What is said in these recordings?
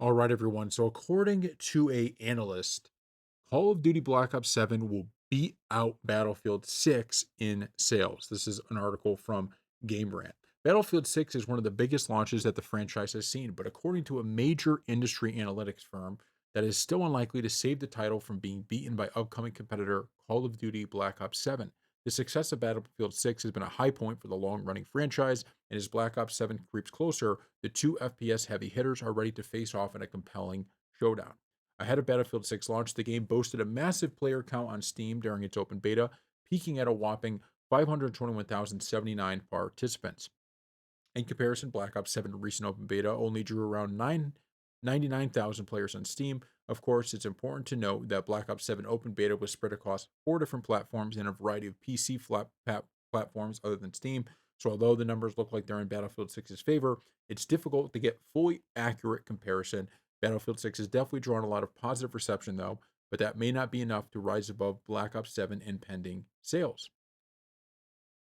All right, everyone. So, according to a analyst, Call of Duty Black Ops 7 will beat out Battlefield 6 in sales. This is an article from Game Rant. Battlefield 6 is one of the biggest launches that the franchise has seen, but according to a major industry analytics firm, that is still unlikely to save the title from being beaten by upcoming competitor Call of Duty Black Ops 7. The success of Battlefield 6 has been a high point for the long running franchise, and as Black Ops 7 creeps closer, the two FPS heavy hitters are ready to face off in a compelling showdown. Ahead of Battlefield 6 launch, the game boasted a massive player count on Steam during its open beta, peaking at a whopping 521,079 participants. In comparison, Black Ops 7 recent open beta only drew around 99,000 players on Steam. Of course, it's important to note that Black Ops 7 open beta was spread across four different platforms and a variety of PC platforms other than Steam. So, although the numbers look like they're in Battlefield 6's favor, it's difficult to get fully accurate comparison. Battlefield 6 has definitely drawn a lot of positive reception, though, but that may not be enough to rise above Black Ops 7 in pending sales.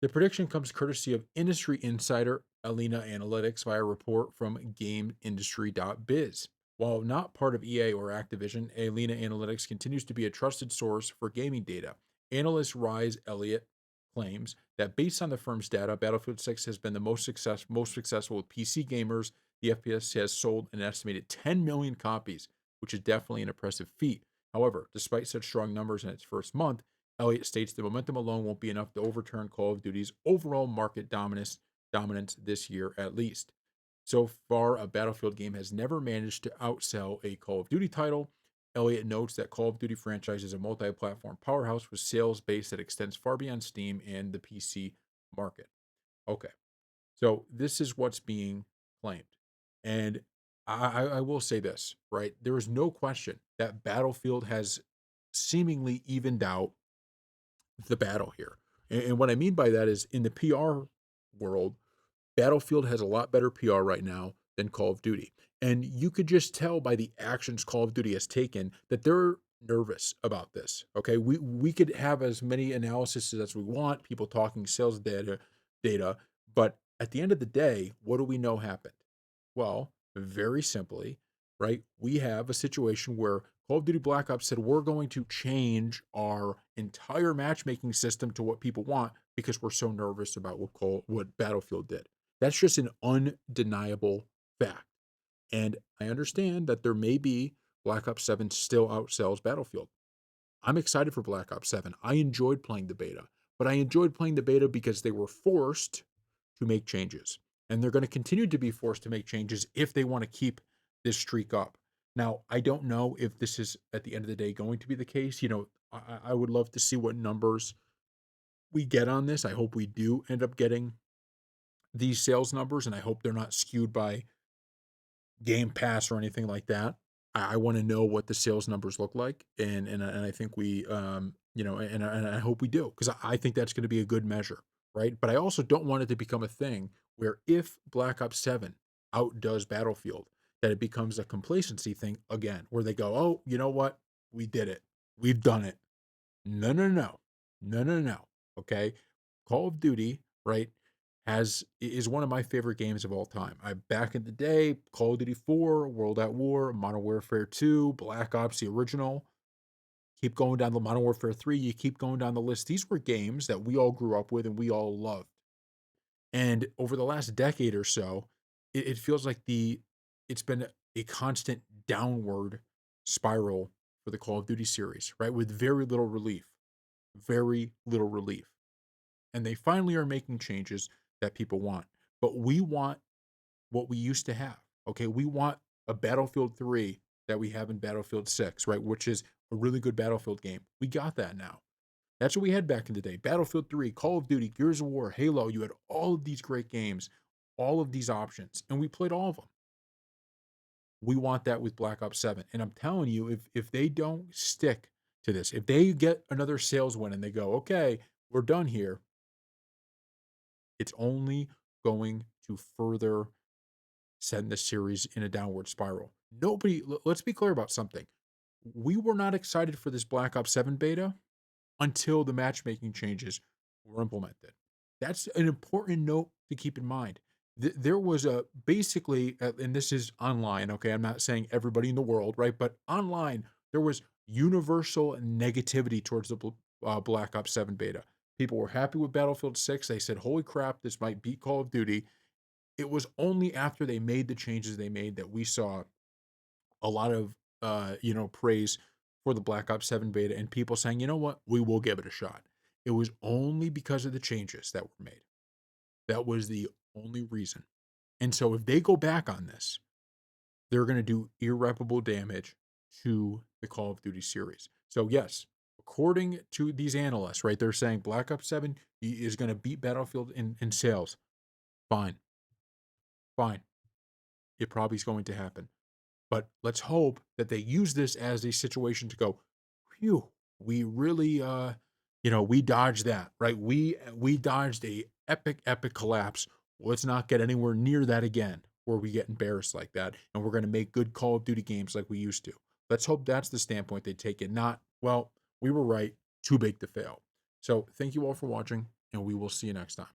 The prediction comes courtesy of industry insider Alina Analytics via a report from GameIndustry.biz. While not part of EA or Activision, Alina Analytics continues to be a trusted source for gaming data. Analyst Rise Elliott claims that based on the firm's data, Battlefield 6 has been the most successful with PC gamers. The FPS has sold an estimated 10 million copies, which is definitely an impressive feat. However, despite such strong numbers in its first month, Elliott states the momentum alone won't be enough to overturn Call of Duty's overall market dominance this year at least. So far, a Battlefield game has never managed to outsell a Call of Duty title. Elliott notes that Call of Duty franchise is a multi-platform powerhouse with sales base that extends far beyond Steam and the PC market. Okay, so this is what's being claimed. And I will say this, right? There is no question that Battlefield has seemingly evened out the battle here. And what I mean by that is in the PR world, Battlefield has a lot better PR right now than Call of Duty. And you could just tell by the actions Call of Duty has taken that they're nervous about this. Okay. We could have as many analyses as we want, people talking sales data, but at the end of the day, what do we know happened? Well, very simply, right? We have a situation where Call of Duty Black Ops said we're going to change our entire matchmaking system to what people want because we're so nervous about what Battlefield did. That's just an undeniable fact. And I understand that there may be Black Ops 7 still outsells Battlefield. I'm excited for Black Ops 7. I enjoyed playing the beta, but I enjoyed playing the beta because they were forced to make changes. And they're going to continue to be forced to make changes if they want to keep this streak up. Now, I don't know if this is at the end of the day going to be the case. I would love to see what numbers we get on this. I hope we do end up getting these sales numbers, and I hope they're not skewed by Game Pass or anything like that. I want to know what the sales numbers look like, and I think we, and I hope we do because I think that's going to be a good measure, right? But I also don't want it to become a thing where if Black Ops 7 outdoes Battlefield, that it becomes a complacency thing again, where they go, oh, you know what, we did it, we've done it. No, no, no, no, no, no. Okay, Call of Duty, right? Has is one of my favorite games of all time. I back in the day, Call of Duty 4, World at War, Modern Warfare 2, Black Ops the original. Keep going down the Modern Warfare 3, you keep going down the list. These were games that we all grew up with and we all loved. And over the last decade or so, it feels like it's been a constant downward spiral for the Call of Duty series, right? With very little relief. Very little relief. And they finally are making changes that people want. But we want what we used to have. Okay, we want a Battlefield 3 that we have in Battlefield 6, right? Which is a really good Battlefield game. We got that now. That's what we had back in the day. Battlefield 3, Call of Duty, Gears of War, Halo. You had all of these great games, all of these options, and we played all of them. We want that with Black Ops 7. And I'm telling you, if they don't stick to this, if they get another sales win and they go, okay, we're done here, it's only going to further send the series in a downward spiral. Let's be clear about something. We were not excited for this Black Ops 7 beta until the matchmaking changes were implemented. That's an important note to keep in mind. There was a basically, and this is online, okay? I'm not saying everybody in the world, right? But online, there was universal negativity towards the Black Ops 7 beta. People were happy with Battlefield 6. They said, holy crap, this might beat Call of Duty. It was only after they made the changes they made that we saw a lot of praise for the Black Ops 7 beta and people saying, you know what, we will give it a shot. It was only because of the changes that were made. That was the only reason. And so if they go back on this, they're going to do irreparable damage to the Call of Duty series. So yes, according to these analysts, right, they're saying Black Ops 7 is going to beat Battlefield in sales. Fine. Fine. It probably is going to happen. But let's hope that they use this as a situation to go, phew, we really we dodged that, right? We dodged a epic collapse. Let's not get anywhere near that again, where we get embarrassed like that, and we're gonna make good Call of Duty games like we used to. Let's hope that's the standpoint they take it, not, well, we were right, too big to fail. So thank you all for watching, and we will see you next time.